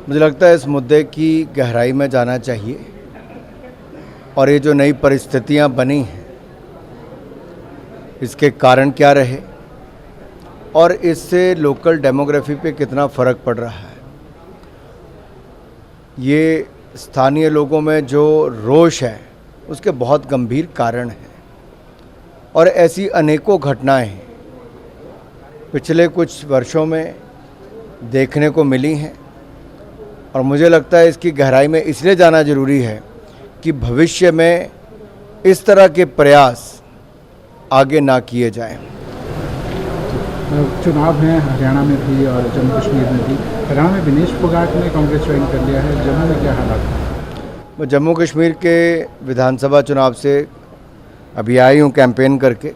मुझे लगता है इस मुद्दे की गहराई में जाना चाहिए और ये जो नई परिस्थितियां बनी हैं इसके कारण क्या रहे और इससे लोकल डेमोग्राफी पे कितना फ़र्क पड़ रहा है। ये स्थानीय लोगों में जो रोष है उसके बहुत गंभीर कारण हैं और ऐसी अनेकों घटनाएं पिछले कुछ वर्षों में देखने को मिली हैं और मुझे लगता है इसकी गहराई में इसलिए जाना ज़रूरी है कि भविष्य में इस तरह के प्रयास आगे ना किए जाएं। चुनाव हैं हरियाणा में भी और जम्मू कश्मीर में भी। हरियाणा में विनेश फोगाट ने कांग्रेस ज्वाइन कर लिया है, जम्मू में क्या हालात है? मैं जम्मू कश्मीर के विधानसभा चुनाव से अभी आई हूँ कैंपेन करके।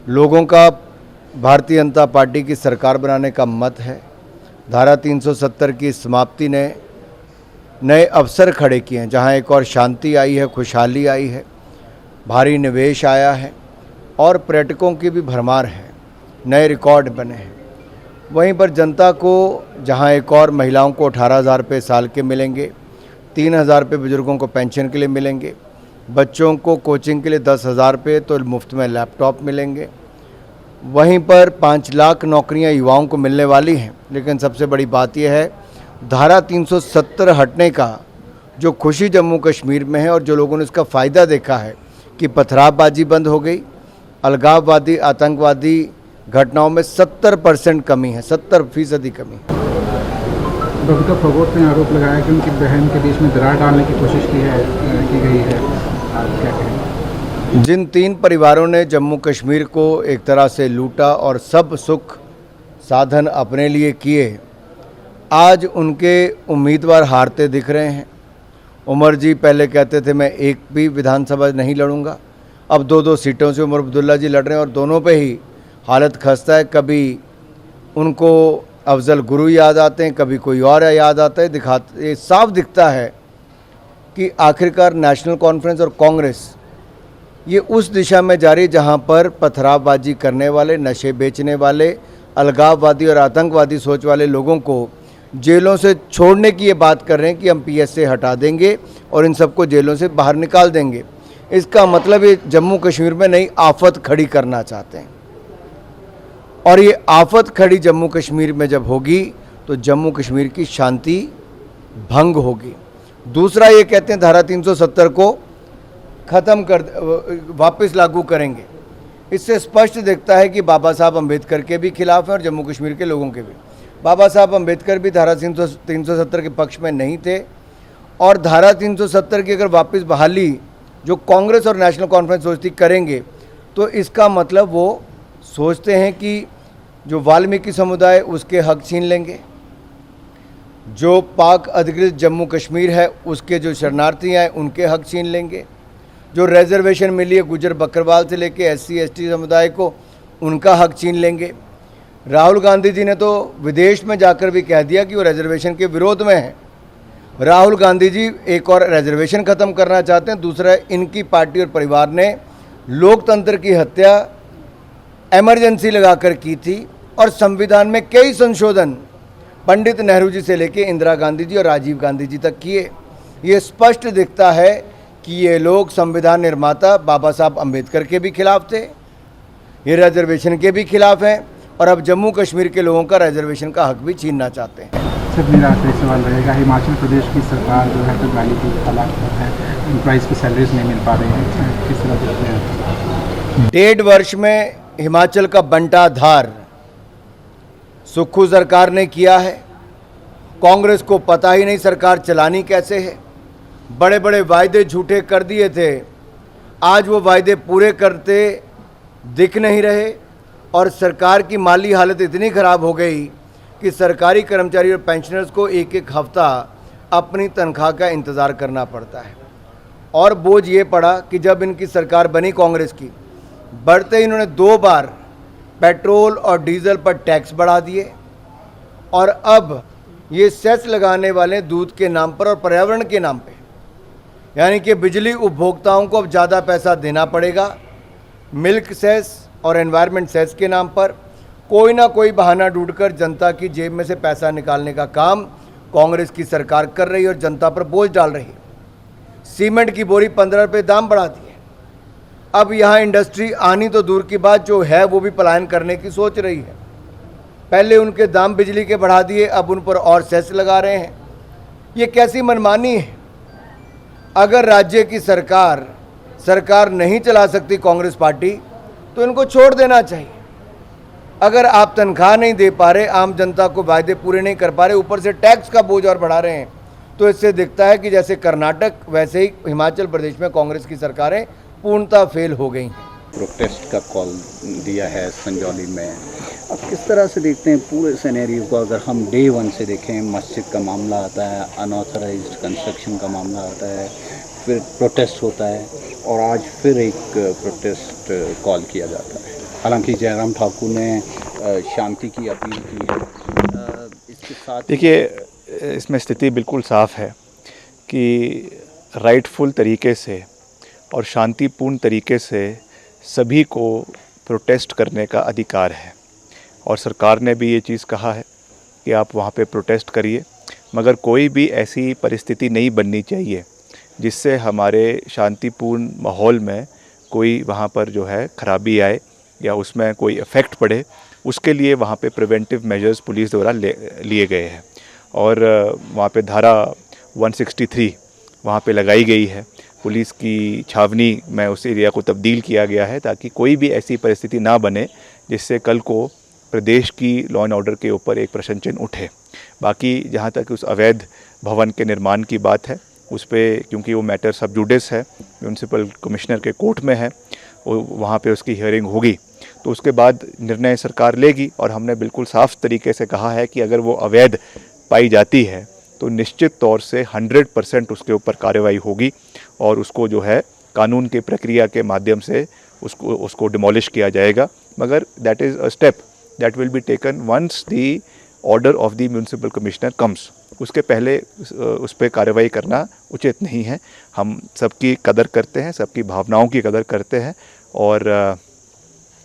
लोगों का भारतीय जनता पार्टी की सरकार बनाने का मत है। धारा 370 की समाप्ति ने नए अवसर खड़े किए हैं, जहाँ एक और शांति आई है, खुशहाली आई है, भारी निवेश आया है और पर्यटकों की भी भरमार है, नए रिकॉर्ड बने हैं। वहीं पर जनता को जहां एक और महिलाओं को 18,000 रुपये साल के मिलेंगे, 3,000 रुपये बुजुर्गों को पेंशन के लिए मिलेंगे, बच्चों को कोचिंग के लिए 10,000 रुपये तो मुफ्त में लैपटॉप मिलेंगे। वहीं पर 5 लाख नौकरियां युवाओं को मिलने वाली हैं। लेकिन सबसे बड़ी बात यह है धारा 370 हटने का जो खुशी जम्मू कश्मीर में है और जो लोगों ने इसका फ़ायदा देखा है कि पथरावबाजी बंद हो गई, अलगाववादी आतंकवादी घटनाओं में 70% कमी है, 70% कमी। बबीता फोगाट ने आरोप लगाया कि उनकी बहन के बीच में दरार डालने की कोशिश की गई है। आप क्या कहें? जिन 3 परिवारों ने जम्मू कश्मीर को एक तरह से लूटा और सब सुख साधन अपने लिए किए, आज उनके उम्मीदवार हारते दिख रहे हैं। उमर जी पहले कहते थे मैं एक भी विधानसभा नहीं लड़ूंगा, अब 2-2 सीटों से उमर अब्दुल्ला जी लड़ रहे हैं और दोनों पे ही हालत खस्ता है। कभी उनको अफजल गुरु याद आते हैं, कभी कोई और याद आता है। ये साफ दिखता है कि आखिरकार नेशनल कॉन्फ्रेंस और कांग्रेस ये उस दिशा में जा रही जहां पर पथरावबाजी करने वाले, नशे बेचने वाले, अलगाववादी और आतंकवादी सोच वाले लोगों को जेलों से छोड़ने की ये बात कर रहे हैं कि हम पीएस से हटा देंगे और इन सबको जेलों से बाहर निकाल देंगे। इसका मतलब ये जम्मू कश्मीर में नई आफत खड़ी करना चाहते हैं और ये आफत खड़ी जम्मू कश्मीर में जब होगी तो जम्मू कश्मीर की शांति भंग होगी। दूसरा ये कहते हैं धारा 370 को ख़त्म कर वापस लागू करेंगे। इससे स्पष्ट दिखता है कि बाबा साहब अम्बेडकर के भी खिलाफ हैं और जम्मू कश्मीर के लोगों के भी। बाबा साहब अम्बेडकर भी धारा 370 के पक्ष में नहीं थे और धारा 370 की अगर वापस बहाली जो कांग्रेस और नेशनल कॉन्फ्रेंस सोचती करेंगे तो इसका मतलब वो सोचते हैं कि जो वाल्मीकि समुदाय उसके हक छीन लेंगे, जो पाक अधिकृत जम्मू कश्मीर है उसके जो शरणार्थी हैं उनके हक छीन लेंगे, जो रिजर्वेशन मिली है गुजर बकरवाल से लेके SC ST समुदाय को उनका हक छीन लेंगे। राहुल गांधी जी ने तो विदेश में जाकर भी कह दिया कि वो रिजर्वेशन के विरोध में हैं। राहुल गांधी जी एक और रिजर्वेशन ख़त्म करना चाहते हैं। दूसरा, इनकी पार्टी और परिवार ने लोकतंत्र की हत्या इमरजेंसी लगाकर की थी और संविधान में कई संशोधन पंडित नेहरू जी से लेके इंदिरा गांधी जी और राजीव गांधी जी तक किए। ये स्पष्ट दिखता है कि ये लोग संविधान निर्माता बाबा साहब अम्बेडकर के भी खिलाफ थे, ये रिजर्वेशन के भी खिलाफ हैं और अब जम्मू कश्मीर के लोगों का रिजर्वेशन का हक भी छीनना चाहते हैं। सर, मेरा आखिरी सवाल रहेगा, हिमाचल प्रदेश की सरकार जो है तो गाली की हालात है, एम्प्लॉइज़ की सैलरीज नहीं मिल पा रही हैं, किस तरह देखते हैं? 1.5 वर्ष में हिमाचल का बंटाधार सुक्खू सरकार ने किया है। कांग्रेस को पता ही नहीं सरकार चलानी कैसे है। बड़े बड़े वायदे झूठे कर दिए थे, आज वो वायदे पूरे करते दिख नहीं रहे और सरकार की माली हालत इतनी ख़राब हो गई कि सरकारी कर्मचारी और पेंशनर्स को एक हफ्ता अपनी तनख्वाह का इंतज़ार करना पड़ता है। और बोझ ये पड़ा कि जब इनकी सरकार बनी कांग्रेस की, बढ़ते इन्होंने 2 बार पेट्रोल और डीजल पर टैक्स बढ़ा दिए और अब ये सेस लगाने वाले दूध के नाम पर और पर्यावरण के नाम पे, यानी कि बिजली उपभोक्ताओं को अब ज़्यादा पैसा देना पड़ेगा। मिल्क सेस और एनवायरनमेंट सेस के नाम पर कोई ना कोई बहाना ढूंढकर जनता की जेब में से पैसा निकालने का काम कांग्रेस की सरकार कर रही है और जनता पर बोझ डाल रही है। सीमेंट की बोरी 15 रुपये दाम बढ़ा दिए। अब यहाँ इंडस्ट्री आनी तो दूर की बात, जो है वो भी पलायन करने की सोच रही है। पहले उनके दाम बिजली के बढ़ा दिए, अब उन पर और सेस लगा रहे हैं। ये कैसी मनमानी है? अगर राज्य की सरकार नहीं चला सकती कांग्रेस पार्टी, तो इनको छोड़ देना चाहिए। अगर आप तनख्वाह नहीं दे पा रहे, आम जनता को वायदे पूरे नहीं कर पा रहे, ऊपर से टैक्स का बोझ और बढ़ा रहे हैं, तो इससे दिखता है कि जैसे कर्नाटक वैसे ही हिमाचल प्रदेश में कांग्रेस की सरकारें पूर्णतः फेल हो गई हैं। प्रोटेस्ट का कॉल दिया है संजौली में। अब किस तरह से देखते हैं पूरे सिनेरियो को? अगर हम डे 1 से देखें, मस्जिद का मामला आता है, अनऑथराइज्ड कंस्ट्रक्शन का मामला आता है, फिर प्रोटेस्ट होता है और आज फिर एक प्रोटेस्ट कॉल किया जाता है। हालांकि जयराम ठाकुर ने शांति की अपील की है। इसके साथ देखिए, इसमें स्थिति बिल्कुल साफ़ है कि राइटफुल तरीके से और शांतिपूर्ण तरीके से सभी को प्रोटेस्ट करने का अधिकार है और सरकार ने भी ये चीज़ कहा है कि आप वहाँ पे प्रोटेस्ट करिए, मगर कोई भी ऐसी परिस्थिति नहीं बननी चाहिए जिससे हमारे शांतिपूर्ण माहौल में कोई वहाँ पर जो है खराबी आए या उसमें कोई इफ़ेक्ट पड़े। उसके लिए वहाँ पे प्रिवेंटिव मेजर्स पुलिस द्वारा लिए गए हैं और वहाँ पे धारा 163 वहाँ पे लगाई गई है। पुलिस की छावनी में उस एरिया को तब्दील किया गया है ताकि कोई भी ऐसी परिस्थिति ना बने जिससे कल को प्रदेश की लॉ एंड ऑर्डर के ऊपर एक प्रश्न चिन्ह उठे। बाकी जहाँ तक उस अवैध भवन के निर्माण की बात है, उस पर क्योंकि वो मैटर सब जुडिस है, म्यूनसिपल कमिश्नर के कोर्ट में है, वहाँ पे उसकी हियरिंग होगी तो उसके बाद निर्णय सरकार लेगी। और हमने बिल्कुल साफ तरीके से कहा है कि अगर वो अवैध पाई जाती है तो निश्चित तौर से 100% उसके ऊपर कार्रवाई होगी और उसको जो है कानून की प्रक्रिया के माध्यम से उसको डिमोलिश किया जाएगा। मगर that is a step that will be taken once the order of the municipal commissioner comes. उसके पहले उस पर कार्रवाई करना उचित नहीं है। हम सबकी कदर करते हैं, सबकी भावनाओं की कदर करते हैं और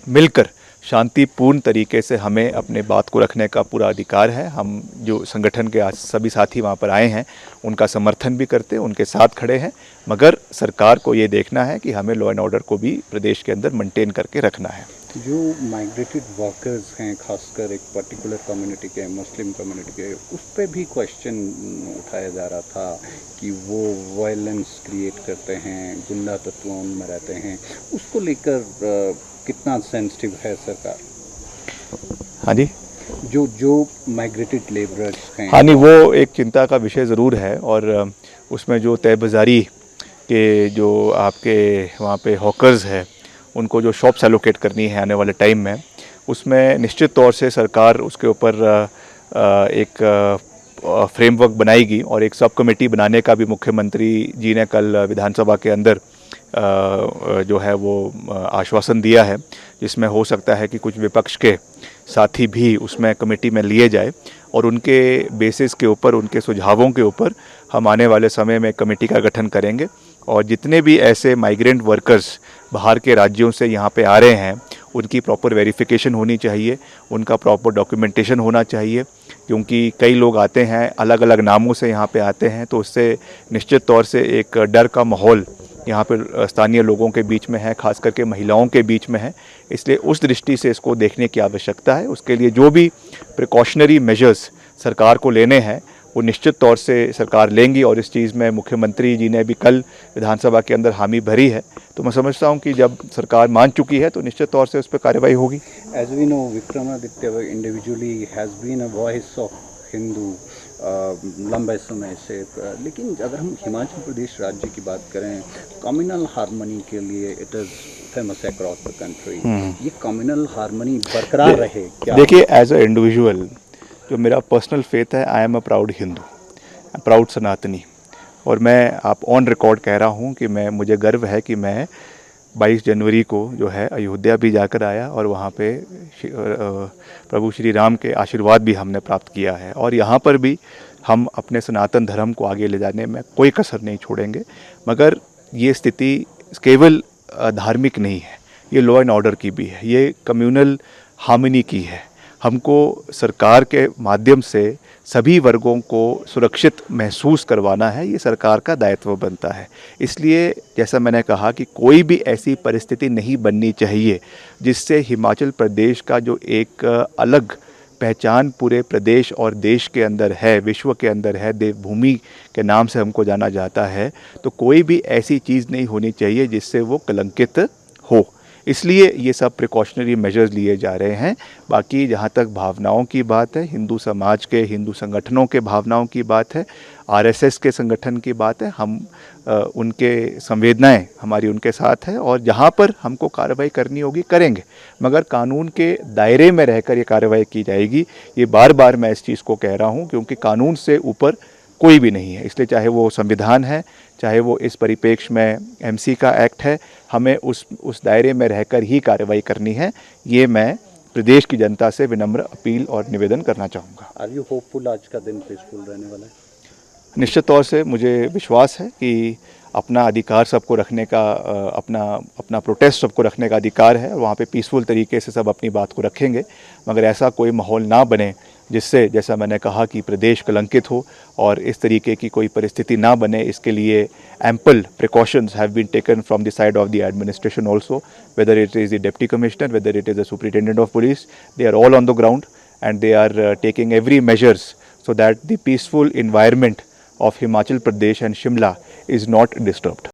मिलकर शांतिपूर्ण तरीके से हमें अपने बात को रखने का पूरा अधिकार है। हम जो संगठन के आज सभी साथी वहाँ पर आए हैं उनका समर्थन भी करते हैं, उनके साथ खड़े हैं, मगर सरकार को ये देखना है कि हमें लॉ एंड ऑर्डर को भी प्रदेश के अंदर मेंटेन करके रखना है। जो माइग्रेटेड वर्कर्स हैं, खासकर एक पर्टिकुलर कम्युनिटी के, मुस्लिम कम्युनिटी के, उस पर भी क्वेश्चन उठाया जा रहा था कि वो वायलेंस क्रिएट करते हैं, गुंडा तत्व उनमें रहते हैं। उसको लेकर कितना सेंसिटिव है सरकार? हाँ जी, जो माइग्रेटेड लेबरर्स हैं, हाँ नहीं, वो एक चिंता का विषय ज़रूर है और उसमें जो तय बाज़ारी के जो आपके वहाँ पे हॉकर्स है उनको जो शॉप्स एलोकेट करनी है आने वाले टाइम में, उसमें निश्चित तौर से सरकार उसके ऊपर एक फ्रेमवर्क बनाएगी और एक सब कमेटी बनाने का भी मुख्यमंत्री जी ने कल विधानसभा के अंदर जो है वो आश्वासन दिया है, जिसमें हो सकता है कि कुछ विपक्ष के साथी भी उसमें कमेटी में लिए जाए और उनके बेसिस के ऊपर, उनके सुझावों के ऊपर हम आने वाले समय में कमेटी का गठन करेंगे और जितने भी ऐसे माइग्रेंट वर्कर्स बाहर के राज्यों से यहाँ पे आ रहे हैं उनकी प्रॉपर वेरिफिकेशन होनी चाहिए, उनका प्रॉपर डॉक्यूमेंटेशन होना चाहिए, क्योंकि कई लोग आते हैं अलग अलग नामों से यहाँ पे आते हैं, तो उससे निश्चित तौर से एक डर का माहौल यहाँ पर स्थानीय लोगों के बीच में है, खास करके महिलाओं के बीच में है। इसलिए उस दृष्टि से इसको देखने की आवश्यकता है। उसके लिए जो भी प्रिकॉशनरी मेजर्स सरकार को लेने हैं वो निश्चित तौर से सरकार लेंगी और इस चीज़ में मुख्यमंत्री जी ने भी कल विधानसभा के अंदर हामी भरी है। तो मैं समझता हूँ कि जब सरकार मान चुकी है तो निश्चित तौर से उस पर कार्रवाई होगी। As we know, Vikramaditya individually has been a voice of Hindu लंबे समय से, लेकिन अगर हम हिमाचल प्रदेश राज्य की बात करें, कम्युनल हार्मनी के लिए it is famous across the country. ये कम्युनल हार्मनी बरकरार रहे क्या? देखिए, एज अ इंडिविजुअल जो मेरा पर्सनल फेथ है, I am a proud Hindu, proud सनातनी, और मैं आप ऑन रिकॉर्ड कह रहा हूँ कि मुझे गर्व है कि मैं 22 जनवरी को जो है अयोध्या भी जाकर आया और वहाँ पे प्रभु श्री राम के आशीर्वाद भी हमने प्राप्त किया है और यहाँ पर भी हम अपने सनातन धर्म को आगे ले जाने में कोई कसर नहीं छोड़ेंगे। मगर ये स्थिति केवल धार्मिक नहीं है, ये लॉ एंड ऑर्डर की भी है, ये कम्युनल हार्मनी की है। हमको सरकार के माध्यम से सभी वर्गों को सुरक्षित महसूस करवाना है, ये सरकार का दायित्व बनता है। इसलिए जैसा मैंने कहा कि कोई भी ऐसी परिस्थिति नहीं बननी चाहिए जिससे हिमाचल प्रदेश का जो एक अलग पहचान पूरे प्रदेश और देश के अंदर है, विश्व के अंदर है, देवभूमि के नाम से हमको जाना जाता है, तो कोई भी ऐसी चीज़ नहीं होनी चाहिए जिससे वो कलंकित हो। इसलिए ये सब प्रिकॉशनरी मेजर्स लिए जा रहे हैं। बाकी जहाँ तक भावनाओं की बात है, हिंदू समाज के, हिंदू संगठनों के भावनाओं की बात है, आरएसएस के संगठन की बात है, हम उनके संवेदनाएं हमारी उनके साथ है और जहाँ पर हमको कार्रवाई करनी होगी करेंगे, मगर कानून के दायरे में रहकर ये कार्रवाई की जाएगी। ये बार बार मैं इस चीज़ को कह रहा हूँ क्योंकि कानून से ऊपर कोई भी नहीं है। इसलिए चाहे वो संविधान है, चाहे वो इस परिप्रेक्ष्य में एमसी का एक्ट है, हमें उस दायरे में रहकर ही कार्रवाई करनी है। ये मैं प्रदेश की जनता से विनम्र अपील और निवेदन करना चाहूँगा। आर यू होपफुल आज का दिन पीसफुल रहने वाला है? निश्चित तौर से मुझे विश्वास है कि अपना अधिकार सबको रखने का, अपना प्रोटेस्ट सबको रखने का अधिकार है और वहाँ पे पीसफुल तरीके से सब अपनी बात को रखेंगे, मगर ऐसा कोई माहौल ना बने जिससे, जैसा मैंने कहा, कि प्रदेश कलंकित हो और इस तरीके की कोई परिस्थिति ना बने। इसके लिए ample precautions have been taken from the side of the administration also, whether it is the deputy commissioner, whether it is the superintendent of police, they are all on the ground and they are taking every measures so that the peaceful environment of Himachal Pradesh and Shimla is not disturbed.